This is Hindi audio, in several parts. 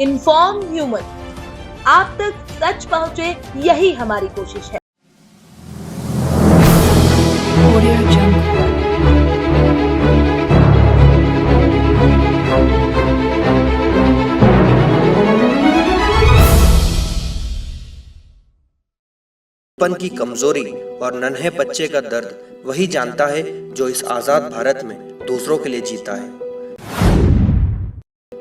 इन्फॉर्म ह्यूमन, आप तक सच पहुंचे, यही हमारी कोशिश है। पन की कमजोरी और नन्हे बच्चे का दर्द वही जानता है जो इस आजाद भारत में दूसरों के लिए जीता है।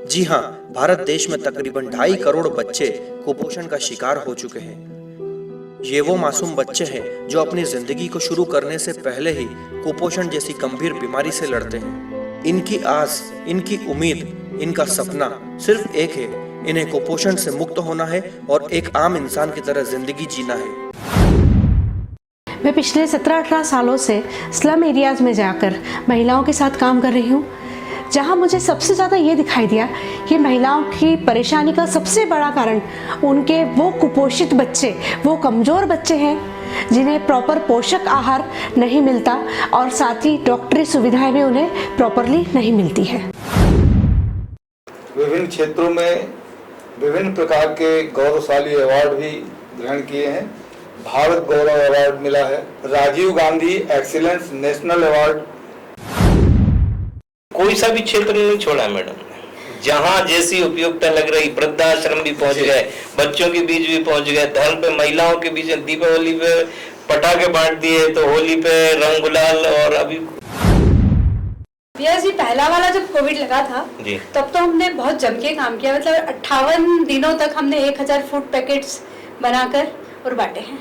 जी हाँ, भारत देश में तकरीबन 2.5 करोड़ बच्चे कुपोषण का शिकार हो चुके हैं। ये वो मासूम बच्चे हैं जो अपनी जिंदगी को शुरू करने से पहले ही कुपोषण जैसी गंभीर बीमारी से लड़ते हैं। इनकी आस, इनकी उम्मीद, इनका सपना सिर्फ एक है, इन्हें कुपोषण से मुक्त होना है और एक आम इंसान की तरह जिंदगी जीना है। मैं पिछले 17-18 सालों से स्लम एरियाज़ में जाकर महिलाओं के साथ काम कर रही हूँ, जहाँ मुझे सबसे ज़्यादा ये दिखाई दिया कि महिलाओं की परेशानी का सबसे बड़ा कारण उनके वो कुपोषित बच्चे, वो कमज़ोर बच्चे हैं जिन्हें प्रॉपर पोषक आहार नहीं मिलता और साथ ही डॉक्टरी सुविधाएं भी उन्हें प्रॉपरली नहीं मिलती है। विभिन्न क्षेत्रों में विभिन्न प्रकार के गौरवशाली अवार्ड भी ग्रहण किए हैं। भारत गौरव अवार्ड मिला है, Rajiv Gandhi excellence national award. कोई सा भी क्षेत्र नहीं छोड़ा मैडम, जहाँ जैसी उपयोगिता लग रही, वृद्धाश्रम भी पहुंच गए, बच्चों के बीच भी पहुंच गए, धर्म पे, महिलाओं के बीच, दीपावली पे पटाखे बांट दिए, तो होली पे रंग गुलाल। और अभी भैया जी, पहला वाला जब कोविड लगा था तब तो हमने बहुत जम के काम किया, मतलब 58 दिनों तक हमने 1000 फूड पैकेट्स बनाकर और बांटे हैं।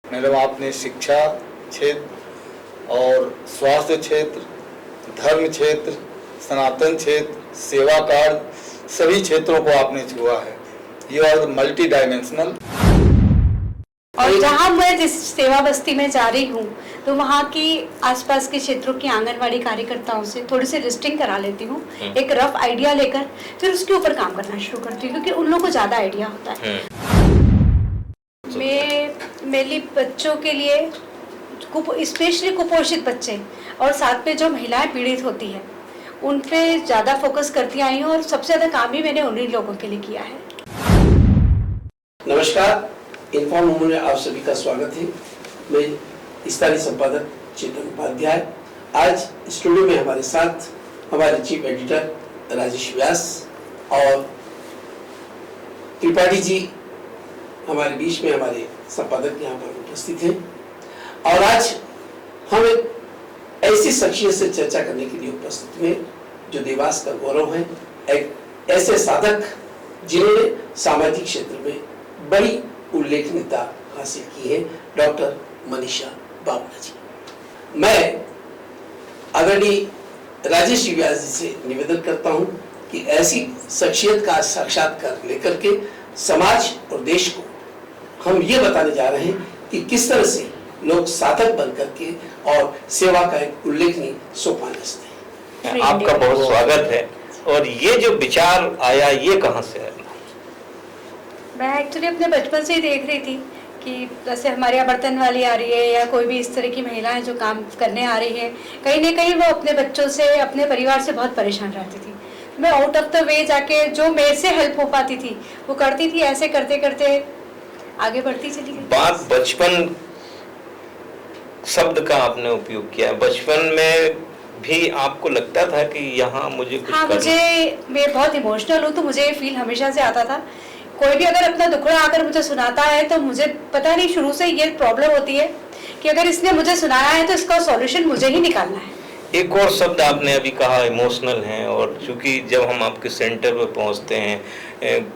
मैडम, आपने शिक्षा क्षेत्र और स्वास्थ्य क्षेत्र, धर्म क्षेत्र, सनातन क्षेत्र, सेवा कार्य, सभी क्षेत्रों को आपने छुआ है। You are multi dimensional. और जहाँ मैं जिस सेवा बस्ती में जा रही हूँ तो वहाँ की आसपास के क्षेत्रों की आंगनवाड़ी कार्यकर्ताओं से थोड़ी सी लिस्टिंग करा लेती हूँ, एक रफ आइडिया लेकर फिर उसके ऊपर काम करना शुरू करती हूँ, क्योंकि उन लोगों को ज्यादा आइडिया होता है। मेनली बच्चों के लिए, स्पेशली कुपोषित बच्चे और साथ में जो महिलाएं पीड़ित होती है उन पे ज़्यादा फोकस करती आई हूँ और सबसे ज़्यादा काम भी मैंने उन्हीं लोगों के लिए किया है। नमस्कार, इन्फॉर्म ह्यूमन में आप सभी का स्वागत है। मैं स्थानीय संपादक चेतन उपाध्याय। आज स्टूडियो में हमारे साथ हमारे चीफ एडिटर राजेश व्यास और त्रिपाठी जी हमारे बीच में, हमारे संपादक यहाँ पर उपस्थित हैं। और आज हम एक ऐसी शख्सियत से चर्चा करने के लिए उपस्थित हैं जो देवास का गौरव है, एक ऐसे साधक जिन्होंने सामाजिक क्षेत्र में बड़ी उल्लेखनीयता हासिल की है, डॉक्टर मनीषा बावला जी। मैं आदरणीय राजेश व्यास जी से निवेदन करता हूं कि ऐसी शख्सियत का साक्षात्कार लेकर के समाज और देश को हम ये बताने जा रहे हैं कि किस तरह से लोग साधक बन करके और सेवा का एक उल्लेखनीय सोपान रचते हैं। आपका बहुत स्वागत है। और ये जो विचार आया, ये कहाँ से आया? मैं एक्चुअली अपने बचपन से ही देख रही थी कि जैसे हमारे यहाँ बर्तन वाली आ रही है या कोई भी इस तरह की महिलाएं जो काम करने आ रही है, कहीं ना कहीं वो अपने बच्चों से, अपने परिवार से बहुत परेशान रहती थी। मैं आउट ऑफ द वे जाके जो मेरे से हेल्प हो पाती थी वो करती थी। ऐसे करते करते आगे बढ़ती चली गई। बात बचपन शब्द का आपने उपयोग किया, बचपन में भी आपको लगता था कि यहाँ मुझे कुछ हाँ, मैं बहुत इमोशनल हूँ, तो मुझे फील हमेशा से आता था। कोई भी अगर अपना दुखड़ा आकर मुझे सुनाता है तो मुझे पता नहीं, शुरू से ये प्रॉब्लम होती है कि अगर इसने मुझे सुनाया है तो इसका सॉल्यूशन मुझे ही निकालना है। एक और शब्द आपने अभी कहा, इमोशनल हैं। और चूंकि जब हम आपके सेंटर पर पहुंचते हैं,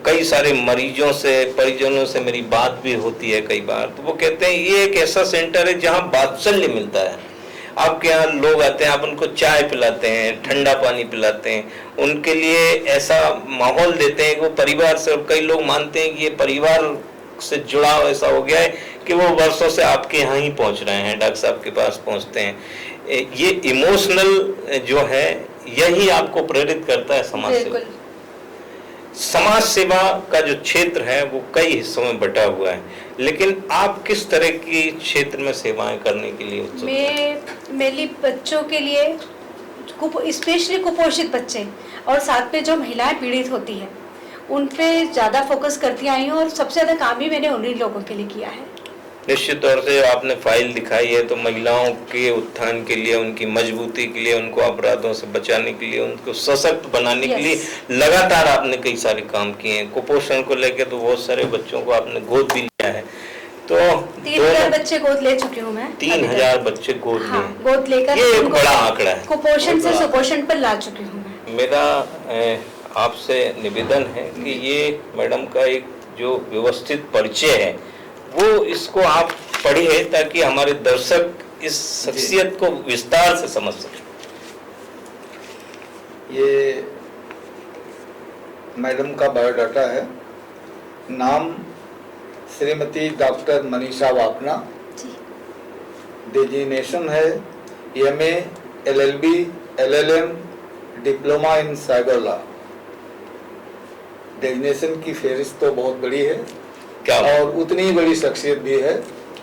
कई सारे मरीजों से, परिजनों से मेरी बात भी होती है कई बार, तो वो कहते हैं ये एक ऐसा सेंटर है जहां बात्सल्य मिलता है। आपके यहाँ लोग आते हैं, आप उनको चाय पिलाते हैं, ठंडा पानी पिलाते हैं, उनके लिए ऐसा माहौल देते हैं कि वो परिवार से, और कई लोग मानते हैं कि ये परिवार से जुड़ाव ऐसा हो गया है कि वो वर्षों से आपके यहाँ ही पहुँच रहे हैं, डॉक्टर साहब के पास पहुँचते हैं। ये इमोशनल जो है, यही आपको प्रेरित करता है समाज सेवा। समाज सेवा का जो क्षेत्र है वो कई हिस्सों में बटा हुआ है, लेकिन आप किस तरह की क्षेत्र में सेवाएं करने के लिए उत्सुक हैं? मैं मेनली बच्चों के लिए, स्पेशली कुपोषित बच्चे और साथ में जो महिलाएं पीड़ित होती हैं उन पे ज़्यादा फोकस करती आई हूँ और सबसे ज़्यादा काम भी मैंने उन्हीं लोगों के लिए किया है। निश्चित तौर से आपने फाइल दिखाई है तो महिलाओं के उत्थान के लिए, उनकी मजबूती के लिए, उनको अपराधों से बचाने के लिए, उनको सशक्त बनाने के लिए लगातार आपने कई सारे काम किए हैं। कुपोषण को लेकर तो बहुत सारे बच्चों को आपने गोद भी लिया है। तो 3000 बच्चे गोद ले चुकी हूँ मैं। 3000 बच्चे गोद लिए। हाँ, गोद लेकर ये एक बड़ा आंकड़ा है। कुपोषण से सुपोषण पर ला चुकी हूँ मैं। मेरा आपसे निवेदन है कि ये मैडम का एक जो व्यवस्थित परिचय है वो इसको आप पढ़िए ताकि हमारे दर्शक इस शख्सियत को विस्तार से समझ सकें। ये मैडम का बायोडाटा है। नाम श्रीमती डॉक्टर मनीषा वापना। डेजिग्नेशन है MA, LLB, LLM, diploma in cyber law. Designation की फेरिस्त तो बहुत बड़ी है क्या और उतनी ही बड़ी शख्सियत भी है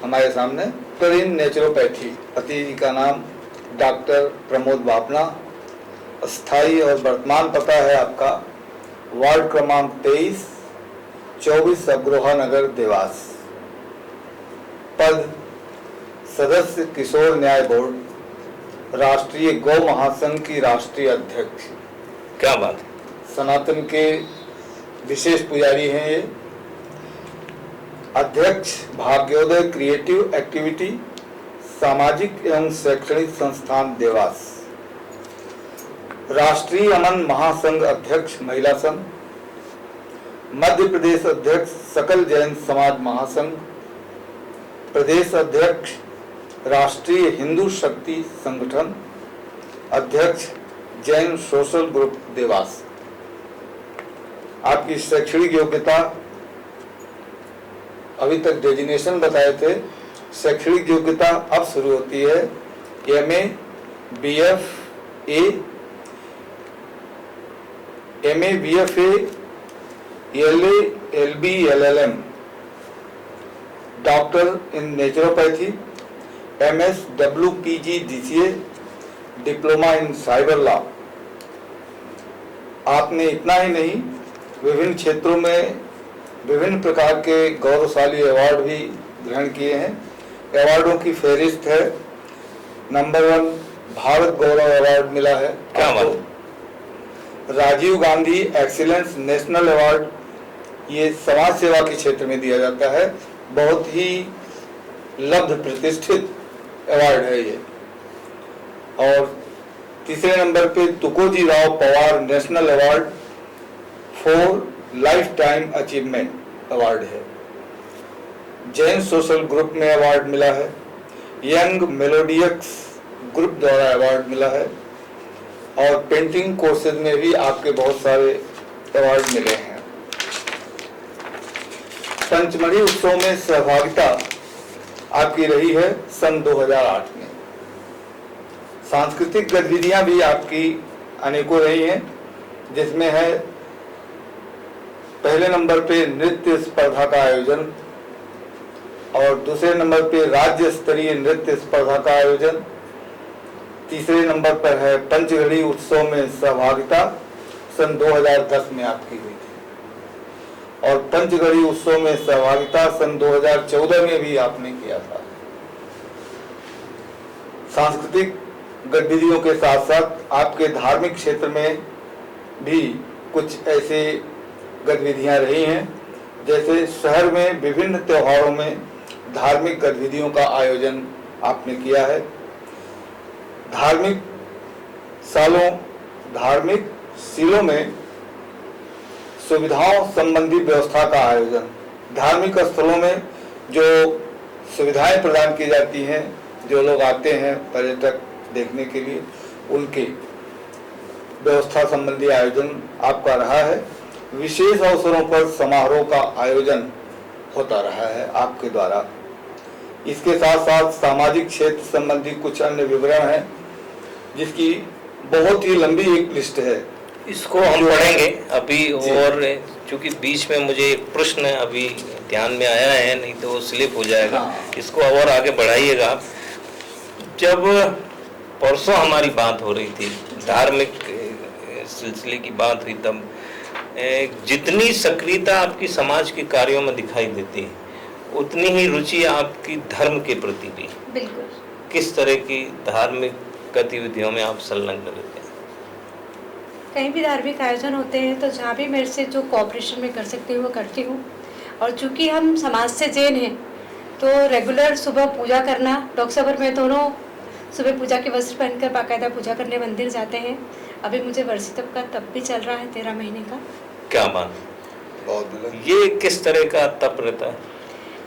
हमारे सामने। डॉक्टर इन नेचुरोपैथी। पति जी का नाम डॉक्टर प्रमोद वापना। स्थायी और वर्तमान पता है आपका वार्ड क्रमांक 23, 24 अग्रोहा नगर, देवास। पद सदस्य किशोर न्याय बोर्ड, राष्ट्रीय गौ महासंघ की राष्ट्रीय अध्यक्ष। क्या बात है। सनातन के विशेष पुजारी हैं ये। अध्यक्ष भाग्योदय क्रिएटिव एक्टिविटी, सामाजिक एवं शैक्षणिक संस्थान, देवास। राष्ट्रीय अमन महासंघ अध्यक्ष, महिला संघ। मध्य प्रदेश अध्यक्ष सकल जैन समाज महासंघ। प्रदेश अध्यक्ष राष्ट्रीय हिंदू शक्ति संगठन। अध्यक्ष जैन सोशल ग्रुप, देवास। आपकी शैक्षणिक योग्यता अभी तक डेजिग्नेशन बताए थे, शैक्षणिक योग्यता अब शुरू होती है। MA, BFA, MA, BFA, LA, LB, LLM, doctor in naturopathy, MS, WPG, DCA, diploma in cyber law. आपने इतना ही नहीं, विभिन्न क्षेत्रों में विभिन्न प्रकार के गौरवशाली अवार्ड भी ग्रहण किए हैं। अवार्डों की फहरिस्त है। नंबर 1 भारत गौरव अवार्ड मिला है। क्या बात। Rajiv Gandhi excellence national award, ये समाज सेवा के क्षेत्र में दिया जाता है। बहुत ही लब्ध प्रतिष्ठित अवार्ड है ये। और तीसरे नंबर पे Tukoji Rao Pawar national award for life time achievement award है। जैन सोशल ग्रुप में अवार्ड मिला है। यंग मेलोडियस ग्रुप द्वारा अवार्ड मिला है। और पेंटिंग कोर्सेज में भी आपके बहुत सारे अवार्ड मिले हैं। पंचमढ़ी उत्सव में सहभागिता आपकी रही है सन 2008 में। सांस्कृतिक गतिविधियां भी आपकी अनेकों रही हैं, जिसमें है पहले नंबर पे नृत्य स्पर्धा का आयोजन और दूसरे नंबर पे राज्य स्तरीय नृत्य स्पर्धा का आयोजन। तीसरे नंबर पर है पंचघड़ी उत्सव में सहभागिता, सन 2010 में आपकी हुई थी। और पंचघड़ी उत्सव में सहभागिता सन 2014 में भी आपने किया था। सांस्कृतिक गतिविधियों के साथ साथ आपके धार्मिक क्षेत्र में भी कुछ ऐसे गतिविधियां रही हैं, जैसे शहर में विभिन्न त्योहारों में धार्मिक गतिविधियों का आयोजन आपने किया है। धार्मिक शिलों में सुविधाओं संबंधी व्यवस्था का आयोजन। धार्मिक स्थलों में जो सुविधाएं प्रदान की जाती हैं, जो लोग आते हैं पर्यटक देखने के लिए, उनके व्यवस्था संबंधी आयोजन आपका रहा है। विशेष अवसरों पर समारोह का आयोजन होता रहा है आपके द्वारा। इसके साथ साथ सामाजिक क्षेत्र संबंधी कुछ अन्य विवरण हैं, जिसकी बहुत ही लंबी एक लिस्ट है। इसको हम पढ़ेंगे अभी। और चूंकि बीच में मुझे एक प्रश्न अभी ध्यान में आया है, नहीं तो वो स्लिप हो जाएगा। हाँ। इसको और आगे बढ़ाइएगा। जब परसों हमारी बात हो रही थी, धार्मिक सिलसिले की बात हुई, तब जितनी सक्रियता आपकी समाज के कार्यों में दिखाई देती है, उतनी ही रुचि आपकी धर्म के प्रति भी। बिल्कुल। किस तरह की धार्मिक गतिविधियों में आप संलग्न रहते हैं? कहीं भी धार्मिक आयोजन होते हैं तो जहाँ भी मेरे से जो कोऑपरेशन में कर सकती हूँ वो करती हूँ। और चूँकि हम समाज से जैन हैं तो रेगुलर सुबह पूजा करना, डॉक्टर साहब और मैं दोनों सुबह पूजा के वस्त्र पहनकर बाकायदा पूजा करने मंदिर जाते हैं। अभी मुझे वर्षी तप का तप भी चल रहा है 13 महीने का। क्या बात, बहुत बुलंद। ये किस तरह का तप रहता है?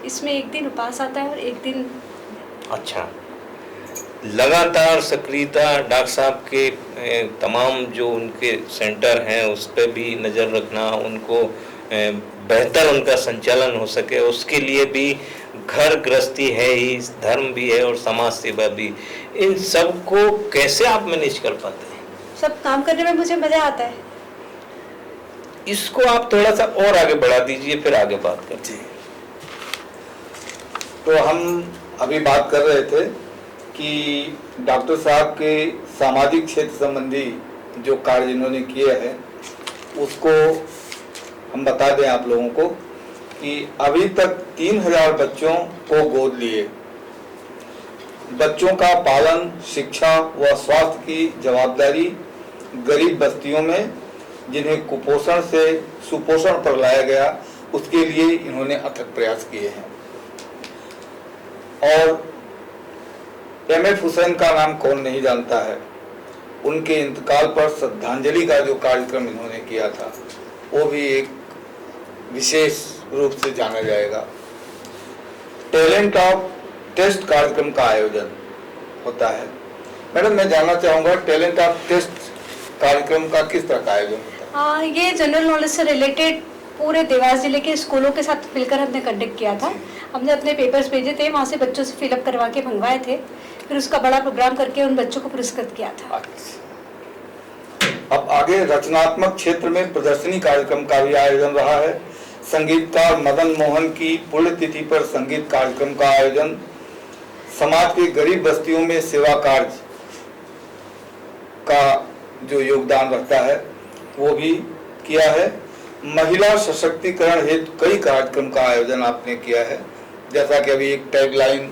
इसमें एक दिन उपवास आता है और एक दिन। अच्छा, लगातार सक्रियता, डॉक्टर साहब के तमाम जो उनके सेंटर हैं उस पर भी नज़र रखना, उनको बेहतर उनका संचालन हो सके, उसके लिए भी घर गृहस्थी है ही, धर्म भी है और समाज सेवा भी। इन सब को कैसे आप मैनेज कर पाते हैं? सब काम करने में मुझे मज़ा आता है। इसको आप थोड़ा सा और आगे बढ़ा दीजिए, फिर आगे बात करते हैं। तो हम अभी बात कर रहे थे कि डॉक्टर साहब के सामाजिक क्षेत्र संबंधी जो कार्य इन्होंने किए हैं उसको हम बता दें आप लोगों को कि अभी तक 3000 बच्चों को गोद लिए, बच्चों का पालन, शिक्षा व स्वास्थ्य की जवाबदारी गरीब बस्तियों में जिन्हें कुपोषण से सुपोषण पर लाया गया उसके लिए इन्होंने अथक प्रयास किए हैं। और MF हुसैन का नाम कौन नहीं जानता है। उनके इंतकाल पर श्रद्धांजलि का जो कार्यक्रम इन्होंने किया था वो भी एक विशेष रूप से जाना जाएगा। टैलेंट ऑफ टेस्ट कार्यक्रम का आयोजन होता है। मैडम, मैं जानना चाहूँगा टैलेंट ऑफ टेस्ट कार्यक्रम का किस तरह का आयोजन होता है? ये जनरल नॉलेज से रिलेटेड पूरे देवास जिले के स्कूलों के साथ मिलकर हमने कंडक्ट किया था। हमने अपने पेपर्स भेजे थे, वहाँ से बच्चों से फिलअप करवा के मंगवाए थे, फिर उसका बड़ा प्रोग्राम करके उन बच्चों को पुरस्कृत किया था। अब आगे रचनात्मक क्षेत्र में प्रदर्शनी कार्यक्रम का भी आयोजन रहा है। संगीतकार मदन मोहन की पुण्यतिथि पर संगीत कार्यक्रम का आयोजन, समाज के गरीब बस्तियों में सेवा कार्य का जो योगदान रहता है वो भी किया है। महिला सशक्तिकरण हेतु कई कार्यक्रम का आयोजन आपने किया है, जैसा कि अभी एक टैगलाइन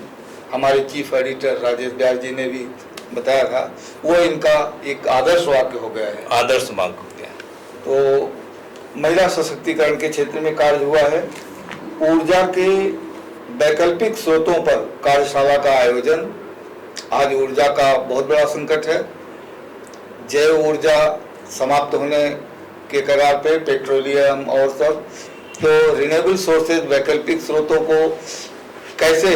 हमारे चीफ एडिटर राजेश व्यास जी ने भी बताया था, वो इनका एक आदर्श वाक्य हो गया है। आदर्श वाक्य हो गया। तो महिला सशक्तिकरण के क्षेत्र में कार्य हुआ है। ऊर्जा के वैकल्पिक स्रोतों पर कार्यशाला का आयोजन। आज ऊर्जा का बहुत बड़ा संकट है। जैव ऊर्जा समाप्त होने के कगार पे, पेट्रोलियम और सब, तो रिन्यूएबल सोर्सेज वैकल्पिक स्रोतों को कैसे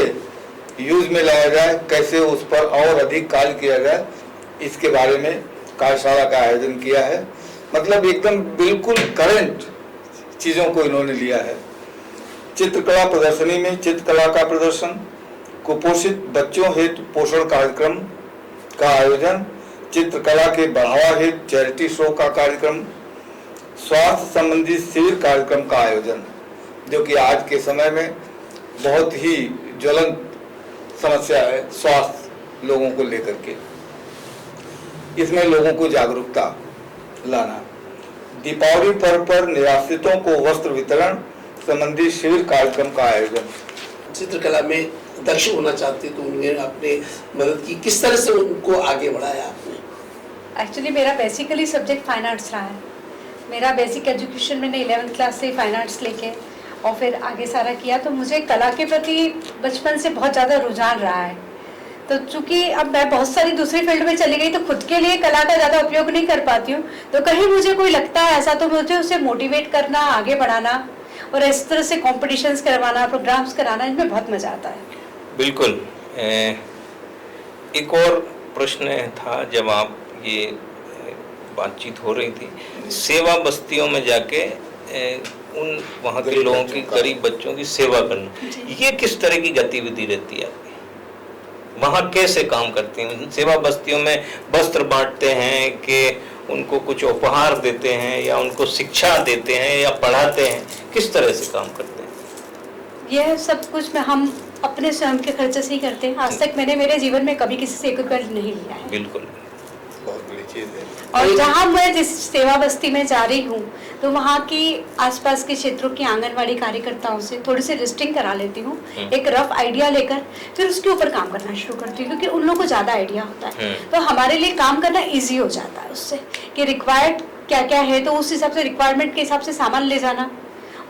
यूज में लाया जाए, कैसे उस पर और अधिक कार्य किया जाए, इसके बारे में कार्यशाला का आयोजन किया है। मतलब एकदम बिल्कुल करंट चीज़ों को इन्होंने लिया है। चित्रकला प्रदर्शनी में चित्रकला का प्रदर्शन, कुपोषित बच्चों हेतु पोषण कार्यक्रम का आयोजन, चित्रकला के बढ़ावा हेतु चैरिटी शो का कार्यक्रम, स्वास्थ्य संबंधी शिविर कार्यक्रम का आयोजन, जो कि आज के समय में बहुत ही ज्वलंत समस्या है स्वास्थ्य लोगों को लेकर के। इसमें लोगों को जागरूकता लाना। दीपावली पर्व पर निराश्रितों को वस्त्र वितरण संबंधी शिविर कार्यक्रम का आयोजन। चित्रकला में दक्ष होना चाहते तो उन्होंने आपने मदद की, किस तरह से उनको आगे बढ़ाया आपने? एक्चुअली मेरा बेसिकली सब्जेक्ट फाइन आर्ट्स रहा है। मेरा बेसिक एजुकेशन मैंने 11th क्लास से फाइन आर्ट्स लेके और फिर आगे सारा किया, तो मुझे कला के प्रति बचपन से बहुत ज़्यादा रुझान रहा है। तो चूंकि अब मैं बहुत सारी दूसरी फील्ड में चली गई तो खुद के लिए कला का ज़्यादा उपयोग नहीं कर पाती हूँ, तो कहीं मुझे कोई लगता है ऐसा तो मुझे उसे मोटिवेट करना, आगे बढ़ाना और इस तरह से कॉम्पिटिशन्स करवाना, प्रोग्राम्स कराना, इनमें बहुत मज़ा आता है। बिल्कुल। एक और प्रश्न था, जब आप ये बातचीत हो रही थी, सेवा बस्तियों में जाके उन वहाँ के लोगों की, गरीब बच्चों की सेवा करना, ये किस तरह की गतिविधि रहती है आपकी? वहाँ कैसे काम करते हैं? सेवा बस्तियों में वस्त्र बांटते हैं कि उनको कुछ उपहार देते हैं या उनको शिक्षा देते हैं या पढ़ाते हैं, किस तरह से काम करते हैं? यह सब कुछ में हम अपने स्वयं के खर्चे से ही करते हैं। आज तक मैंने मेरे जीवन में कभी किसी से 1 रुपया नहीं लिया है। बिल्कुल बहुत बड़ी चीज़ है। और जहाँ मैं जिस सेवा बस्ती में जा रही हूँ तो वहाँ की आसपास के क्षेत्रों की आंगनवाड़ी कार्यकर्ताओं से थोड़ी सी लिस्टिंग करा लेती हूँ, एक रफ आइडिया लेकर फिर उसके ऊपर काम करना शुरू करती हूँ, क्योंकि उन लोगों को ज़्यादा आइडिया होता है। तो हमारे लिए काम करना ईजी हो जाता है उससे, कि रिक्वायर्ड क्या क्या है, तो उस हिसाब से रिक्वायरमेंट के हिसाब से सामान ले जाना,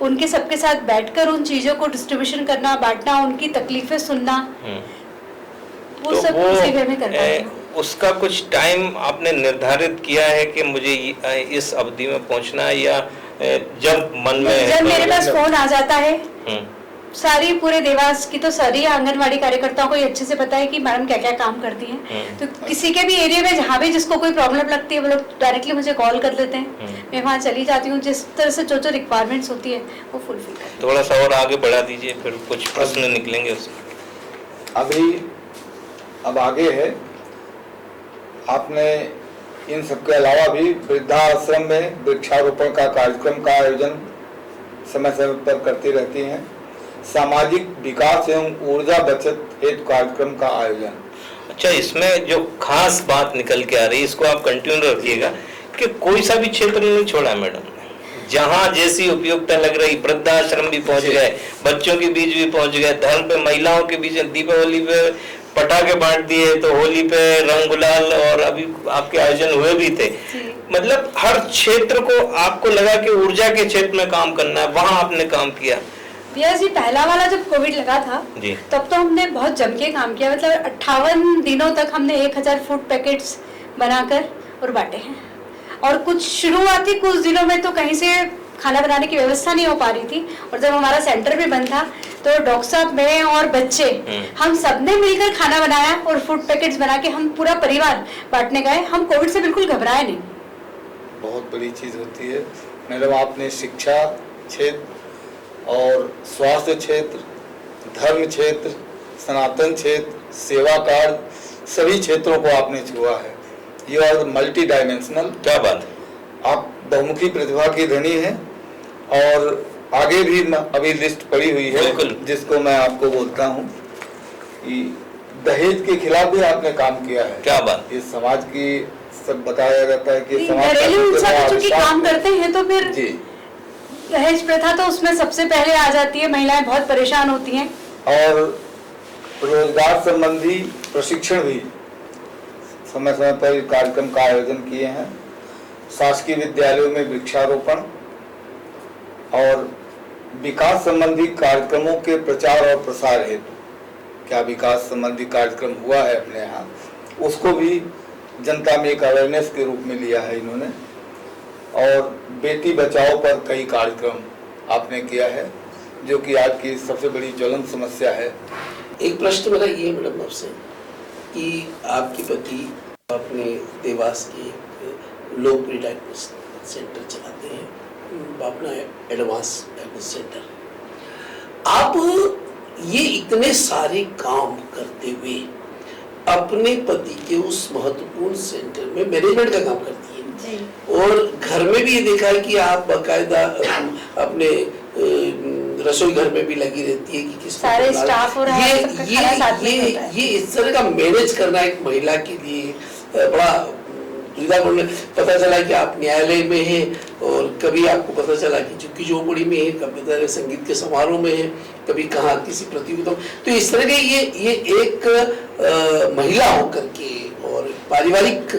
उनके सबके साथ बैठकर उन चीज़ों को डिस्ट्रीब्यूशन करना, बांटना, उनकी तकलीफें सुनना, वो तो सब उसी वे में कर पाती हूँ। उसका कुछ टाइम आपने निर्धारित किया है कि मुझे इस अवधि में पहुंचना है, या जब मन में जब मेरे पास फोन आ जाता है, सारी पूरे देवास की तो सारी आंगनवाड़ी कार्यकर्ताओं को ये अच्छे से पता है कि मैडम क्या क्या काम करती हैं। तो किसी के भी एरिया में जहाँ भी जिसको कोई प्रॉब्लम लगती है वो लोग डायरेक्टली मुझे कॉल कर लेते हैं, मैं वहाँ चली जाती हूँ, जिस तरह से जो जो रिक्वायरमेंट्स होती है वो फुलफिल करती हूँ। थोड़ा सा और आगे बढ़ा दीजिए, फिर कुछ प्रश्न निकलेंगे उससे। अब आगे है, आपने इन सबके अलावा भी वृद्धाश्रम में वृक्षारोपण का कार्यक्रम का आयोजन समय समय पर करती रहती हैं। सामाजिक विकास एवं ऊर्जा बचत हेतु कार्यक्रम का आयोजन। अच्छा, इसमें जो खास बात निकल के आ रही है, इसको आप कंटिन्यू रखिएगा कि कोई सा भी क्षेत्र नहीं छोड़ा मैडम, जहाँ जैसी उपयोगिता लग रही, वृद्धाश्रम भी पहुंच गए, बच्चों के बीच भी पहुंच गए, धर्म पे, महिलाओं के बीच, दीपावली पे पटाखे बांट दिए, तो होली पे रंग गुलाल, और अभी आपके आयोजन हुए भी थे। मतलब हर क्षेत्र को आपको लगा कि ऊर्जा के क्षेत्र में काम करना है, वहां आपने काम किया। भैया जी, पहला वाला जब कोविड लगा था तब तो हमने बहुत जम के काम किया, मतलब 58 दिनों तक हमने 1000 फूड पैकेट्स बनाकर और बांटे हैं। और कुछ शुरुआती कुछ दिनों में तो कहीं से खाना बनाने की व्यवस्था नहीं हो पा रही थी, और जब हमारा सेंटर भी बंद था तो डॉक्टर साहब, मैं और बच्चे, हम सबने मिलकर खाना बनाया और फूड पैकेट्स बना के हम पूरा परिवार बांटने गए। हम कोविड से बिल्कुल घबराए नहीं। बहुत बड़ी चीज़ होती है मैडम। आपने शिक्षा क्षेत्र और स्वास्थ्य क्षेत्र, धर्म क्षेत्र, सनातन क्षेत्र, सेवा कार्य, सभी क्षेत्रों को आपने छुआ है। You are multi dimensional. क्या बात है, आप बहुमुखी प्रतिभा की धनी हैं। और आगे भी अभी लिस्ट पड़ी हुई है, जिसको मैं आपको बोलता हूँ कि दहेज के खिलाफ भी आपने काम किया है। क्या बात। ये समाज की सब बताया जाता है कि समाज घरेलू हिंसा चूंकि काम करते हैं तो फिर दहेज प्रथा तो उसमें सबसे पहले आ जाती है, महिलाएं बहुत परेशान होती हैं। और रोजगार संबंधी प्रशिक्षण भी समय समय पर कार्यक्रम का आयोजन किए हैं। शासकीय विद्यालयों में वृक्षारोपण और विकास संबंधी कार्यक्रमों के प्रचार और प्रसार हेतु क्या विकास संबंधी कार्यक्रम हुआ है अपने यहाँ, उसको भी जनता में एक अवेयरनेस के रूप में लिया है इन्होंने। और बेटी बचाओ पर कई कार्यक्रम आपने किया है, जो कि आज की सबसे बड़ी ज्वलंत समस्या है। एक प्रश्न मेरा ये मैडम आपसे कि आपके पति अपने देवास के लोकप्रिय डायग्नोस्टिक सेंटर चलाते हैं, अपना एडवांस डायग्नोस्टिक सेंटर। आप ये इतने सारे काम करते हुए अपने पति के उस महत्वपूर्ण सेंटर में मैनेजमेंट का काम करती है, और घर में भी ये देखा है कि आप बाकायदा अपने रसोई घर में भी लगी रहती है कि किस सारे स्टाफ और ये इस तरह का मैनेज करना एक महिला के लिए बड़ा दुविधापूर्ण। पता चला कि आप न्यायालय में हैं, और कभी आपको पता चला कि झुग्गी झोपड़ी में है, कभी संगीत के समारोह में है, कभी कहाँ किसी प्रतियोगिता। तो इस तरह के ये एक महिला होकर के और पारिवारिक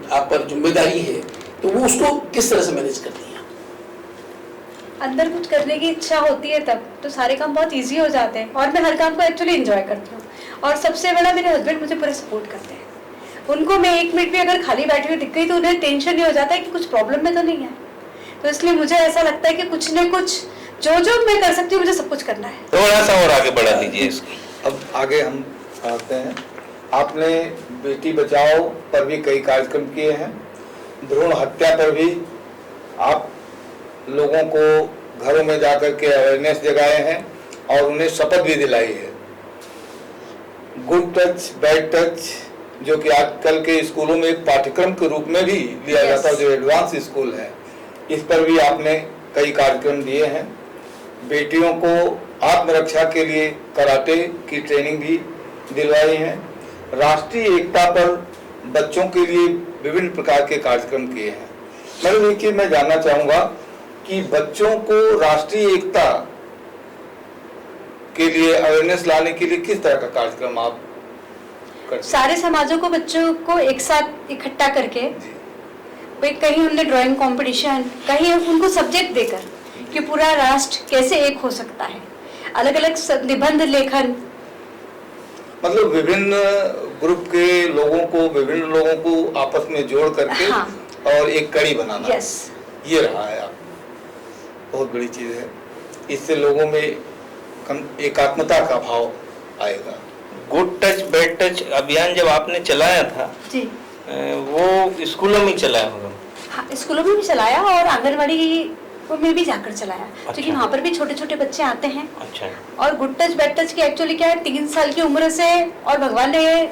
आप पर जिम्मेदारी है, तो वो उसको किस तरह से मैनेज करती है? अंदर कुछ करने की इच्छा होती है तब तो सारे काम बहुत इजी हो जाते हैं, और मैं हर काम को एक्चुअली एंजॉय करती हूँ। और सबसे बड़ा मेरे हस्बैंड मुझे पूरा सपोर्ट करते हैं। उनको मैं 1 मिनट भी अगर खाली बैठी हुई दिख गई तो उन्हें टेंशन नहीं हो जाता है कि कुछ प्रॉब्लम में तो नहीं है। तो इसलिए मुझे ऐसा लगता है कि कुछ न कुछ जो मैं कर सकती हूँ, मुझे सब कुछ करना है। थोड़ा सा और आगे बढ़ा दीजिए इसको। अब आगे हम आते हैं। आपने बेटी बचाओ पर भी कई कार्यक्रम किए हैं। भ्रूण हत्या पर भी आप लोगों को घरों में जाकर के अवेयरनेस जगाए हैं और उन्हें शपथ भी दिलाई है। गुड टच बैड टच, जो कि आजकल के स्कूलों में एक पाठ्यक्रम के रूप में भी लिया जाता है, जो एडवांस स्कूल है, इस पर भी आपने कई कार्यक्रम दिए हैं। बेटियों को आत्मरक्षा के लिए कराटे की ट्रेनिंग भी दिलवाई है। राष्ट्रीय एकता पर बच्चों के लिए विभिन्न प्रकार के कार्यक्रम किए हैं। मैडम, देखिए, मैं जानना चाहूंगा कि बच्चों को राष्ट्रीय एकता के लिए अवेयरनेस लाने के लिए किस तरह का कार्यक्रम आप करते हैं? सारे समाजों को, बच्चों को एक साथ इकट्ठा करके कहीं हमने ड्राइंग कंपटीशन, कहीं उनको सब्जेक्ट देकर कि पूरा राष्ट्र कैसे एक हो सकता है, अलग अलग निबंध लेखन, मतलब विभिन्न ग्रुप के लोगों को, विभिन्न लोगों को आपस में जोड़ करके हाँ। और एक कड़ी बनाना। यस, ये रहा है आप, बहुत बड़ी चीज है। इससे लोगों में एकात्मता का भाव आएगा। गुड टच बैड टच अभियान जब आपने चलाया था जी, वो स्कूलों में चलाया होगा? हाँ, स्कूलों में भी चलाया और आंगनवाड़ी में भी जाकर चलाया, क्योंकि अच्छा। वहाँ पर भी छोटे छोटे बच्चे आते हैं। अच्छा। और गुड टच बैड टच की एक्चुअली क्या है, 3 साल की उम्र से, और भगवान ने ये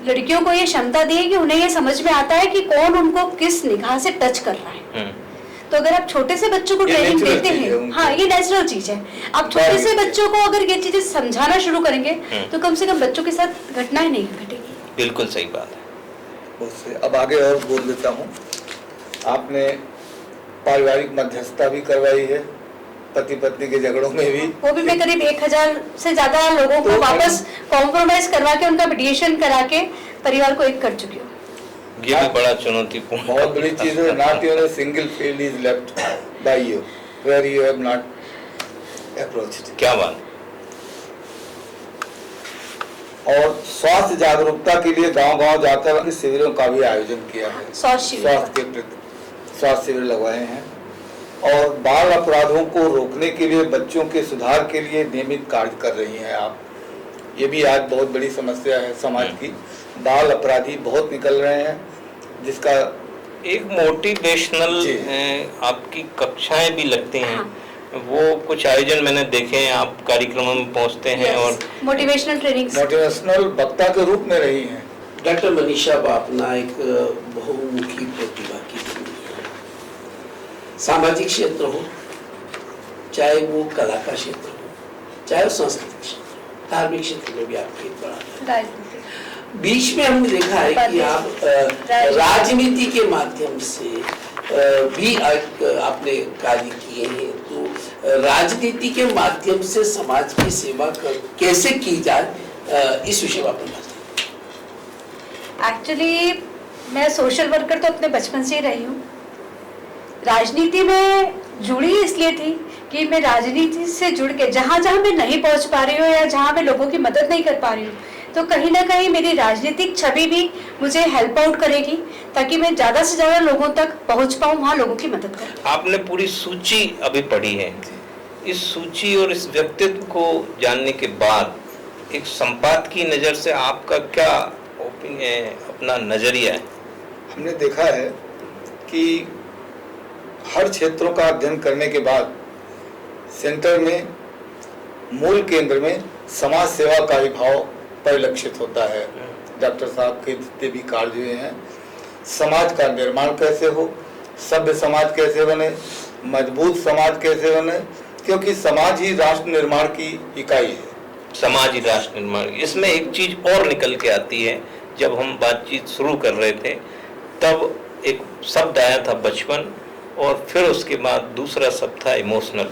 लड़कियों को ये क्षमता दी है कि उन्हें ये समझ में आता है कि कौन उनको किस निगाह से टच कर रहा है। तो अगर आप छोटे से बच्चों को ये ट्रेनिंग natural देते चीज़ है हैं, उनको। हाँ, ये नेचुरल चीज है। आप छोटे से बच्चों को अगर ये चीजें समझाना शुरू करेंगे तो कम से कम बच्चों के साथ घटनाएं नहीं घटेगी। बिल्कुल सही बात है। उससे अब आगे और बोल देता हूँ। आपने पारिवारिक मध्यस्थता भी करवाई है, पति पत्नी के झगड़ों में भी। वो भी मैं करीब 1000 से ज्यादा लोगों को तो वापस कॉम्प्रोमाइज करवा के, उनका मीडिएशन करा के परिवार को एक कर चुकी हूँ। ये भी बड़ा चुनौतीपूर्ण, बहुत बड़ी चीज है। Not even a single field is left by you where you have not approached. क्या बात। और स्वास्थ्य जागरूकता के लिए गांव-गांव जाकर शिविरों का भी आयोजन किया है। स्वास्थ्य स्वास्थ्य के प्रति स्वास्थ्य शिविर लगवाए हैं और बाल अपराधों को रोकने के लिए, बच्चों के सुधार के लिए नियमित कार्य कर रही हैं आप। ये भी आज बहुत बड़ी समस्या है समाज की। बाल अपराधी बहुत निकल रहे हैं, जिसका एक मोटिवेशनल आपकी कक्षाएं भी लगती हैं। वो कुछ आयोजन मैंने देखे हैं, आप कार्यक्रमों में पहुंचते हैं और मोटिवेशनल ट्रेनिंग, मोटिवेशनल वक्ता के रूप में रही हैं। डॉक्टर मनीषा बापना एक बहुमुखी प्रतिभा की धनी है। सामाजिक क्षेत्र हो, चाहे वो कला का क्षेत्र हो, चाहे वो सांस्कृतिक क्षेत्र हो, धार्मिक क्षेत्र में भी आपकी एक बड़ा राजनीति, बीच में हमने देखा है कि आप राजनीति के माध्यम से भी आपने कार्य किए हैं। तो राजनीति के माध्यम से समाज की सेवा कैसे की जाए, इस विषय पर बताइए। एक्चुअली मैं सोशल वर्कर तो अपने बचपन से ही रही हूँ। राजनीति में जुड़ी इसलिए थी कि मैं राजनीति से जुड़ के जहाँ जहाँ मैं नहीं पहुँच पा रही हूँ या जहाँ मैं लोगों की मदद नहीं कर पा रही हूँ, तो कहीं ना कहीं मेरी राजनीतिक छवि भी मुझे हेल्प आउट करेगी, ताकि मैं ज़्यादा से ज़्यादा लोगों तक पहुँच पाऊँ, वहाँ लोगों की मदद कर। आपने पूरी सूची अभी पढ़ी है। इस सूची और इस व्यक्तित्व को जानने के बाद एक संपादकीय नज़र से आपका क्या ओपिनियन, अपना नजरिया है? हमने देखा है कि हर क्षेत्रों का अध्ययन करने के बाद सेंटर में, मूल केंद्र में समाज सेवा का ही भाव परिलक्षित होता है। डॉक्टर साहब के जितने भी कार्य हुए हैं, समाज का निर्माण कैसे हो, सभ्य समाज कैसे बने, मजबूत समाज कैसे बने, क्योंकि समाज ही राष्ट्र निर्माण की इकाई है। समाज ही राष्ट्र निर्माण। इसमें एक चीज और निकल के आती है, जब हम बातचीत शुरू कर रहे थे तब एक शब्द आया था बचपन, और फिर उसके बाद दूसरा शब्द था इमोशनल।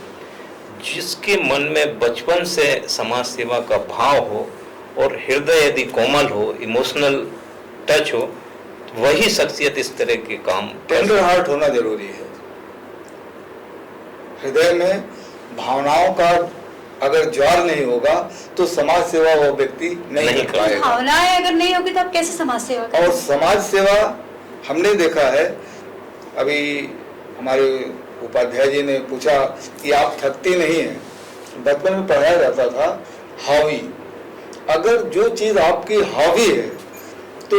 जिसके मन में बचपन से समाज सेवा का भाव हो और हृदय यदि कोमल हो, इमोशनल टच हो, वही शख्सियत इस तरह के काम। टेंडर हार्ट होना जरूरी है। हृदय में भावनाओं का अगर ज्वार नहीं होगा तो समाज सेवा वो व्यक्ति नहीं कर पाएगा। भावनाएं अगर नहीं होगी तो आप कैसे समाज सेवा करेंगे? और समाज सेवा हमने देखा है, अभी हमारे उपाध्याय जी ने पूछा कि आप थकती नहीं हैं। बचपन में पढ़ाया जाता था हावी, अगर जो चीज आपकी हावी है तो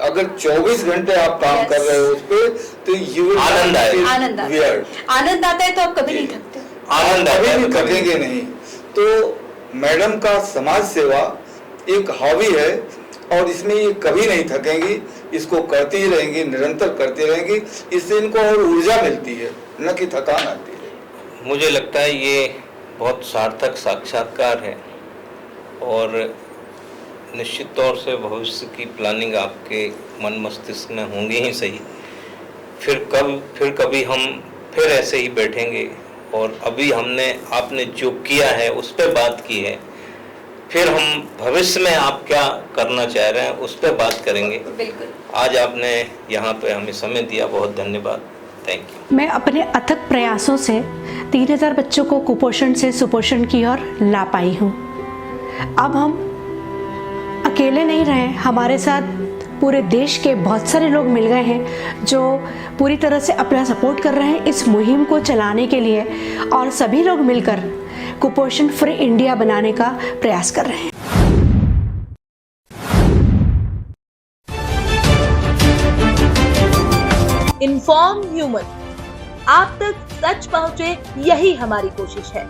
अगर 24 घंटे आप काम कर रहे हो उस पे, तो यू आनंद आएगा। आनंद आता है तो आप कभी नहीं थकते। आनंद कभी नहीं थकेंगे नहीं। तो मैडम का समाज सेवा एक हॉबी है और इसमें ये कभी नहीं थकेंगी, इसको करती ही रहेंगी, निरंतर करती रहेंगी। इससे इनको और ऊर्जा मिलती है, न कि थकान आती है। मुझे लगता है ये बहुत सार्थक साक्षात्कार है और निश्चित तौर से भविष्य की प्लानिंग आपके मन मस्तिष्क में होंगी ही सही। फिर कभी हम फिर ऐसे ही बैठेंगे और अभी आपने जो किया है उस पर बात की है, फिर हम भविष्य में आप क्या करना चाह रहे हैं उस पर बात करेंगे। बिल्कुल। आज आपने यहाँ पे हमें समय दिया, बहुत धन्यवाद। Thank you. मैं अपने अथक प्रयासों से 3000 बच्चों को कुपोषण से सुपोषण की ओर ला पाई हूँ। अब हम अकेले नहीं रहे, हमारे साथ पूरे देश के बहुत सारे लोग मिल गए हैं जो पूरी तरह से अपना सपोर्ट कर रहे हैं इस मुहिम को चलाने के लिए, और सभी लोग मिलकर कुपोषण फ्री इंडिया बनाने का प्रयास कर रहे हैं। इन्फॉर्म ह्यूमन, आप तक सच पहुंचे, यही हमारी कोशिश है।